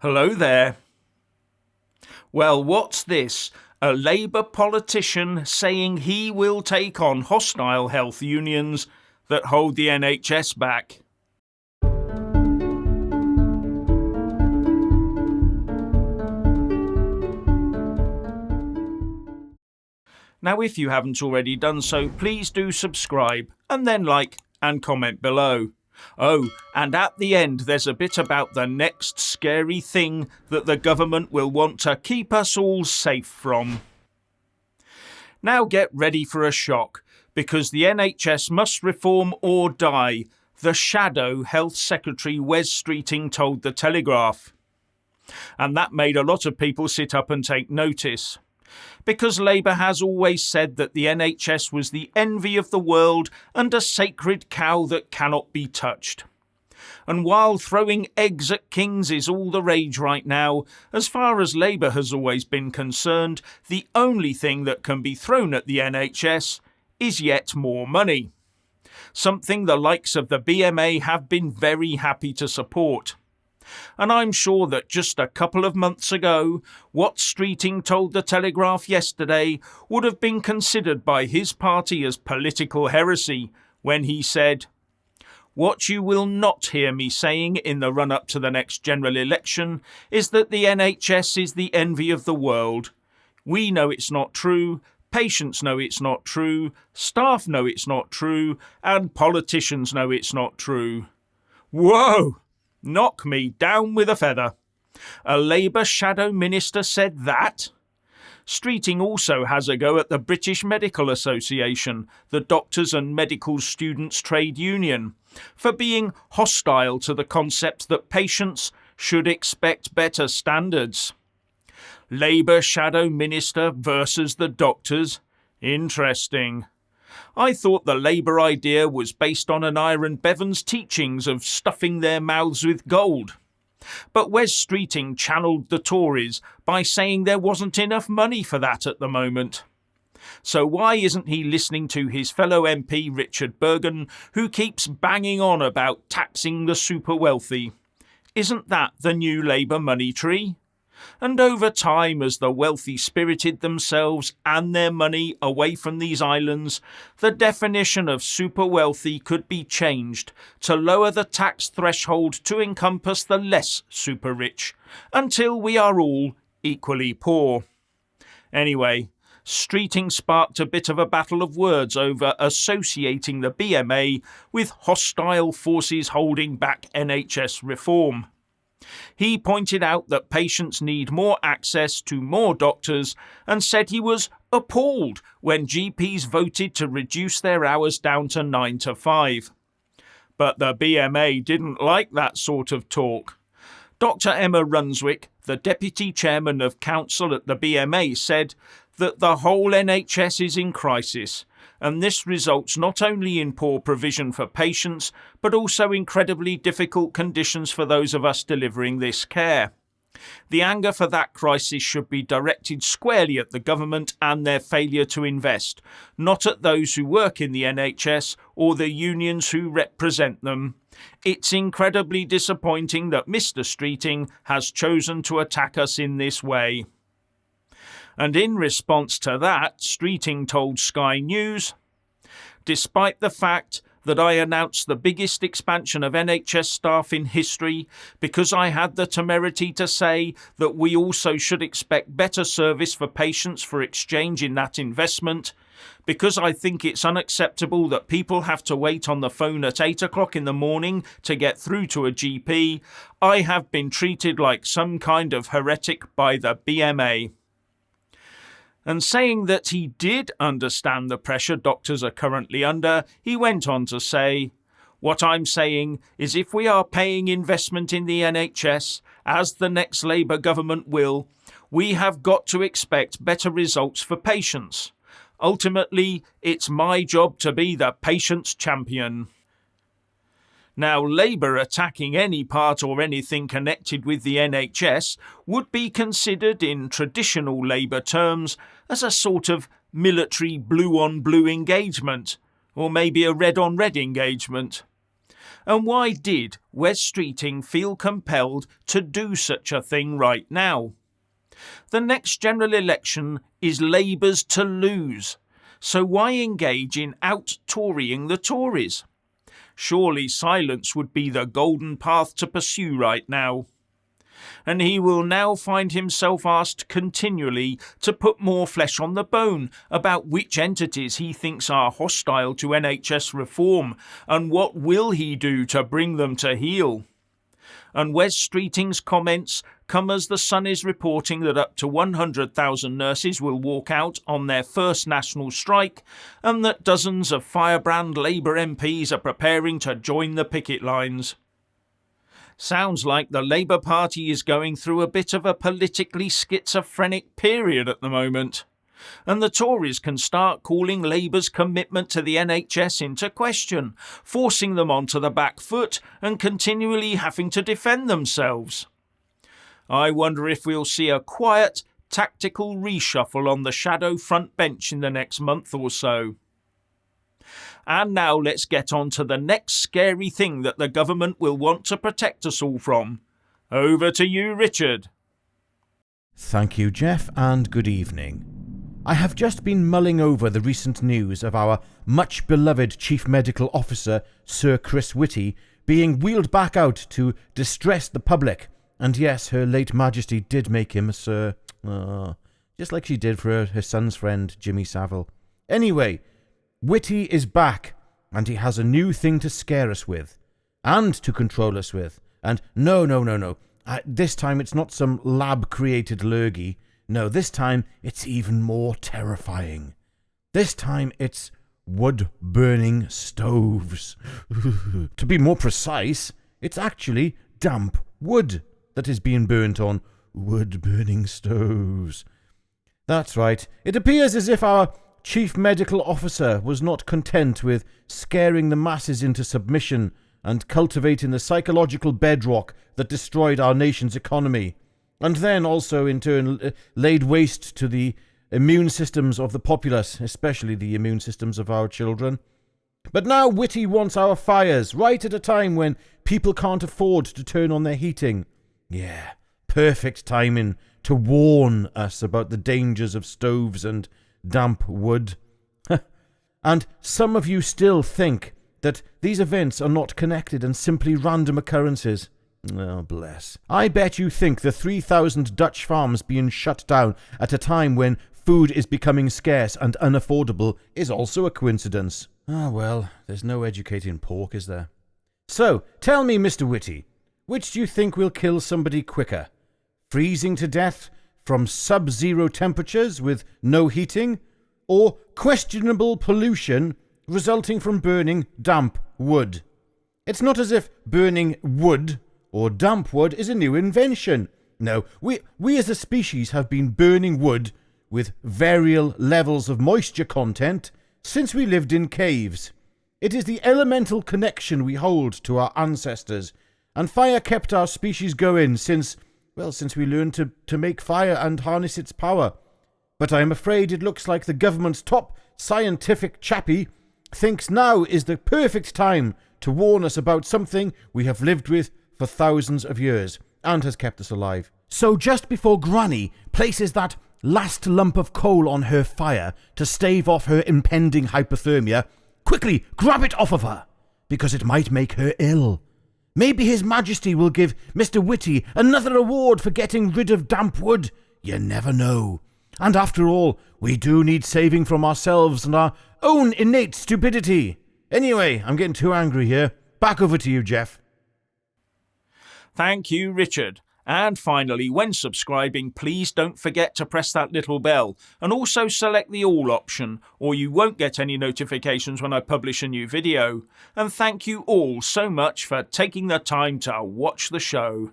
Hello there. Well, what's this? A Labour politician saying he will take on hostile health unions that hold the NHS back. Now, if you haven't already done so, please do subscribe and then like and comment below. Oh, and at the end there's a bit about the next scary thing that the government will want to keep us all safe from. Now get ready for a shock, because the NHS must reform or die, the shadow Health Secretary Wes Streeting told The Telegraph. And that made a lot of people sit up and take notice. Because Labour has always said that the NHS was the envy of the world and a sacred cow that cannot be touched. And while throwing eggs at kings is all the rage right now, as far as Labour has always been concerned, the only thing that can be thrown at the NHS is yet more money. Something the likes of the BMA have been very happy to support. And I'm sure that just a couple of months ago, what Streeting told The Telegraph yesterday would have been considered by his party as political heresy when he said, "What you will not hear me saying in the run-up to the next general election is that the NHS is the envy of the world. We know it's not true, patients know it's not true, staff know it's not true, and politicians know it's not true." Whoa! Knock me down with a feather. A Labour shadow minister said that? Streeting also has a go at the British Medical Association, the Doctors and Medical Students Trade Union, for being hostile to the concept that patients should expect better standards. Labour shadow minister versus the doctors? Interesting. I thought the Labour idea was based on an Iron Bevan's teachings of stuffing their mouths with gold. But Wes Streeting channelled the Tories by saying there wasn't enough money for that at the moment. So why isn't he listening to his fellow MP Richard Bergen, who keeps banging on about taxing the super wealthy? Isn't that the new Labour money tree? And over time, as the wealthy spirited themselves and their money away from these islands, the definition of super wealthy could be changed to lower the tax threshold to encompass the less super rich, until we are all equally poor. Anyway, Streeting sparked a bit of a battle of words over associating the BMA with hostile forces holding back NHS reform. He pointed out that patients need more access to more doctors and said he was appalled when GPs voted to reduce their hours down to 9 to 5. But the BMA didn't like that sort of talk. Dr. Emma Runswick, the Deputy Chairman of Council at the BMA, said that the whole NHS is in crisis, and this results not only in poor provision for patients, but also incredibly difficult conditions for those of us delivering this care. The anger for that crisis should be directed squarely at the government and their failure to invest, not at those who work in the NHS or the unions who represent them. It's incredibly disappointing that Mr. Streeting has chosen to attack us in this way. And in response to that, Streeting told Sky News, "Despite the fact that I announced the biggest expansion of NHS staff in history because I had the temerity to say that we also should expect better service for patients for exchange in that investment, because I think it's unacceptable that people have to wait on the phone at 8 o'clock in the morning to get through to a GP, I have been treated like some kind of heretic by the BMA." And saying that he did understand the pressure doctors are currently under, he went on to say, "What I'm saying is if we are paying investment in the NHS, as the next Labour government will, we have got to expect better results for patients. Ultimately, it's my job to be the patient's champion." Now, Labour attacking any part or anything connected with the NHS would be considered in traditional Labour terms as a sort of military blue-on-blue engagement, or maybe a red-on-red engagement. And why did Wes Streeting feel compelled to do such a thing right now? The next general election is Labour's to lose, so why engage in out-Torying the Tories? Surely silence would be the golden path to pursue right now. And he will now find himself asked continually to put more flesh on the bone about which entities he thinks are hostile to NHS reform and what will he do to bring them to heel. And Wes Streeting's comments come as the Sun is reporting that up to 100,000 nurses will walk out on their first national strike and that dozens of firebrand Labour MPs are preparing to join the picket lines. Sounds like the Labour Party is going through a bit of a politically schizophrenic period at the moment. And the Tories can start calling Labour's commitment to the NHS into question, forcing them onto the back foot and continually having to defend themselves. I wonder if we'll see a quiet, tactical reshuffle on the shadow front bench in the next month or so. And now let's get on to the next scary thing that the government will want to protect us all from. Over to you, Richard. Thank you, Jeff, and good evening. I have just been mulling over the recent news of our much-beloved Chief Medical Officer, Sir Chris Whitty, being wheeled back out to distress the public. And yes, Her late Majesty did make him a Sir. Just like she did for her son's friend, Jimmy Savile. Anyway, Whitty is back, and he has a new thing to scare us with, and to control us with. And no. This time it's not some lab-created lurgy. No, this time it's even more terrifying. This time it's wood-burning stoves. To be more precise, it's actually damp wood that is being burnt on wood-burning stoves. That's right. It appears as if our Chief Medical Officer was not content with scaring the masses into submission and cultivating the psychological bedrock that destroyed our nation's economy, and then also in turn laid waste to the immune systems of the populace, especially the immune systems of our children. But now Whitty wants our fires right at a time when people can't afford to turn on their heating. Yeah, perfect timing to warn us about the dangers of stoves and damp wood. And some of you still think that these events are not connected and simply random occurrences. Oh, bless. I bet you think the 3,000 Dutch farms being shut down at a time when food is becoming scarce and unaffordable is also a coincidence. Ah, well, there's no educating pork, is there? So, tell me, Mr. Whitty, which do you think will kill somebody quicker? Freezing to death from sub-zero temperatures with no heating, or questionable pollution resulting from burning damp wood? It's not as if burning wood or damp wood is a new invention. No, we as a species have been burning wood with variable levels of moisture content since we lived in caves. It is the elemental connection we hold to our ancestors, and fire kept our species going since we learned to make fire and harness its power. But I am afraid it looks like the government's top scientific chappie thinks now is the perfect time to warn us about something we have lived with for thousands of years and has kept us alive. So just before Granny places that last lump of coal on her fire to stave off her impending hypothermia, quickly grab it off of her, because it might make her ill. Maybe His Majesty will give Mr. Whitty another award for getting rid of damp wood. You never know. And after all, we do need saving from ourselves and our own innate stupidity. Anyway, I'm getting too angry here. Back over to you, Jeff. Thank you, Richard. And finally, when subscribing, please don't forget to press that little bell and also select the all option, or you won't get any notifications when I publish a new video. And thank you all so much for taking the time to watch the show.